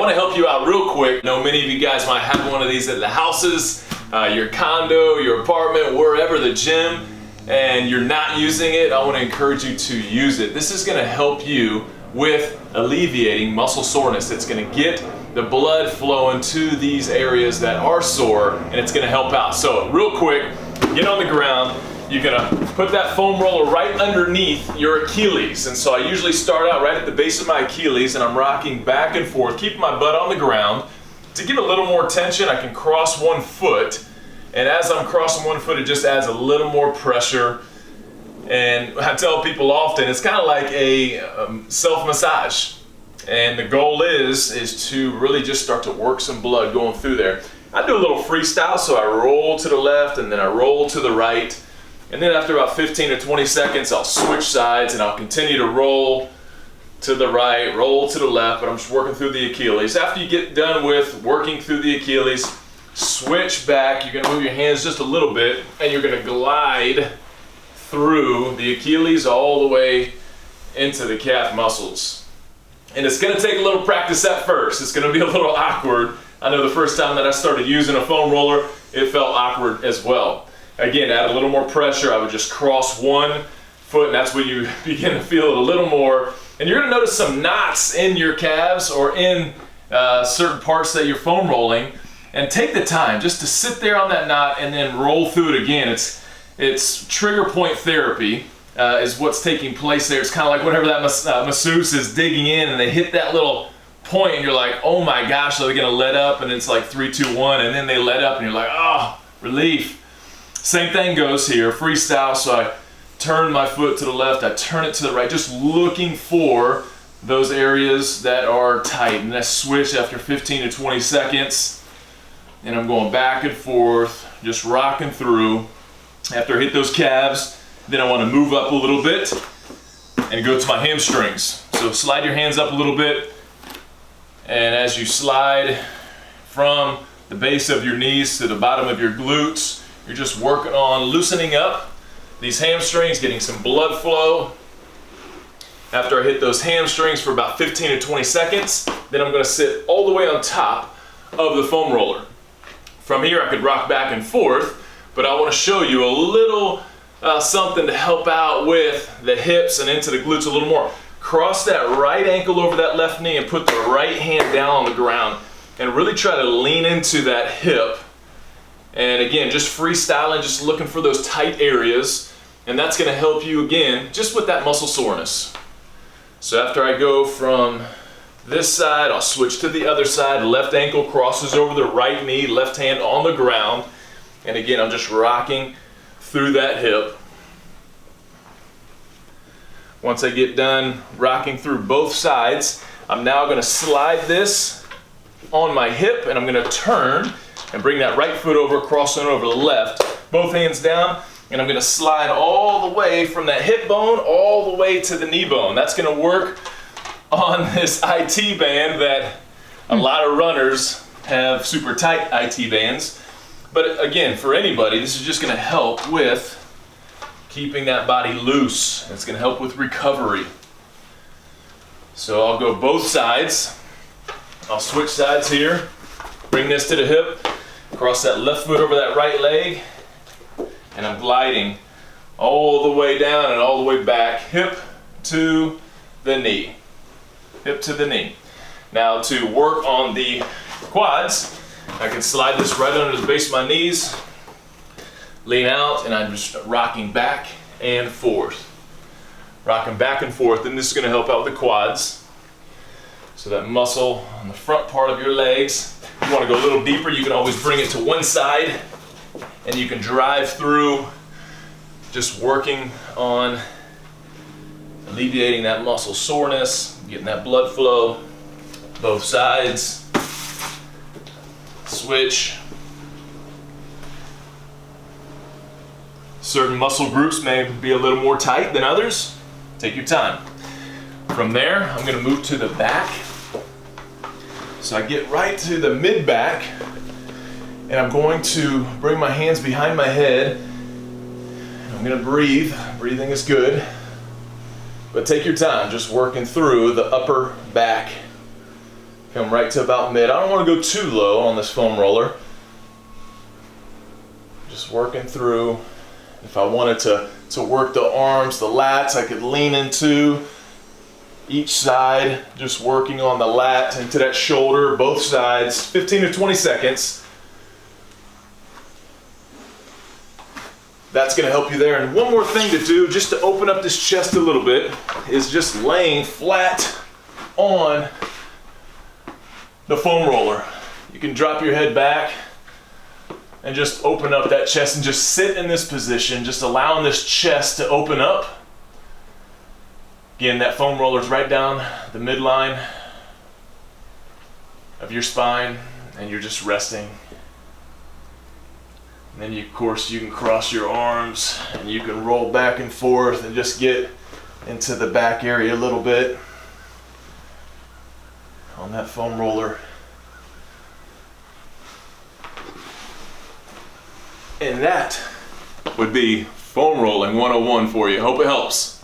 want to help you out real quick. I know many of you guys might have one of these at the houses, your condo, your apartment, wherever, the gym, and you're not using it. I want to encourage you to use it. This is going to help you with alleviating muscle soreness. It's going to get the blood flowing to these areas that are sore, and it's going to help out. So real quick, get on the ground. You're gonna put that foam roller right underneath your Achilles. And so I usually start out right at the base of my Achilles, and I'm rocking back and forth, keeping my butt on the ground. To give a little more tension, I can cross one foot. And as I'm crossing one foot, it just adds a little more pressure. And I tell people often, it's kind of like a self-massage. And the goal is to really just start to work some blood going through there. I do a little freestyle, so I roll to the left and then I roll to the right. And then after about 15 to 20 seconds, I'll switch sides and I'll continue to roll to the right, roll to the left, but I'm just working through the Achilles. After you get done with working through the Achilles, switch back. You're gonna move your hands just a little bit and you're gonna glide through the Achilles all the way into the calf muscles. And it's gonna take a little practice at first. It's gonna be a little awkward. I know the first time that I started using a foam roller, it felt awkward as well. Again, add a little more pressure. I would just cross one foot, and that's when you begin to feel it a little more. And you're gonna notice some knots in your calves or in certain parts that you're foam rolling. And take the time just to sit there on that knot and then roll through it again. It's trigger point therapy is what's taking place there. It's kind of like whenever that masseuse is digging in and they hit that little point and you're like, oh my gosh, are they gonna let up? And it's like 3, 2, 1, and then they let up and you're like, oh, relief. Same thing goes here, freestyle, so I turn my foot to the left, I turn it to the right, just looking for those areas that are tight. And I switch after 15 to 20 seconds, and I'm going back and forth, just rocking through. After I hit those calves, then I want to move up a little bit and go to my hamstrings. So slide your hands up a little bit, and as you slide from the base of your knees to the bottom of your glutes, you're just working on loosening up these hamstrings, getting some blood flow. After I hit those hamstrings for about 15 to 20 seconds, then I'm gonna sit all the way on top of the foam roller. From here, I could rock back and forth, but I wanna show you a little something to help out with the hips and into the glutes a little more. Cross that right ankle over that left knee and put the right hand down on the ground and really try to lean into that hip. And again, just freestyling, just looking for those tight areas, and that's gonna help you again, just with that muscle soreness. So after I go from this side, I'll switch to the other side. Left ankle crosses over the right knee, left hand on the ground. And again, I'm just rocking through that hip. Once I get done rocking through both sides, I'm now gonna slide this on my hip, and I'm gonna turn and bring that right foot over, crossing over the left, both hands down, and I'm gonna slide all the way from that hip bone all the way to the knee bone. That's gonna work on this IT band that a lot of runners have super tight IT bands. But again, for anybody, this is just gonna help with keeping that body loose. It's gonna help with recovery. So I'll go both sides. I'll switch sides here, bring this to the hip, cross that left foot over that right leg, and I'm gliding all the way down and all the way back, hip to the knee, hip to the knee. Now to work on the quads, I can slide this right under the base of my knees, lean out, and I'm just rocking back and forth. Rocking back and forth, and this is gonna help out with the quads. So that muscle on the front part of your legs. If you want to go a little deeper, you can always bring it to one side and you can drive through, just working on alleviating that muscle soreness, getting that blood flow, both sides. Switch. Certain muscle groups may be a little more tight than others. Take your time. From there, I'm going to move to the back. So I get right to the mid-back, and I'm going to bring my hands behind my head. I'm going to breathe. Breathing is good. But take your time, just working through the upper back Come right to about mid. I don't want to go too low on this foam roller. Just working through. If I wanted to work the arms, the lats, I could lean into each side, just working on the lat into that shoulder, both sides, 15 to 20 seconds. That's gonna help you there. And one more thing to do, just to open up this chest a little bit, is just laying flat on the foam roller. You can drop your head back and just open up that chest and just sit in this position, just allowing this chest to open up. Again, that foam roller is right down the midline of your spine, and you're just resting. And then, of course, you can cross your arms and you can roll back and forth and just get into the back area a little bit on that foam roller. And that would be foam rolling 101 for you. Hope it helps.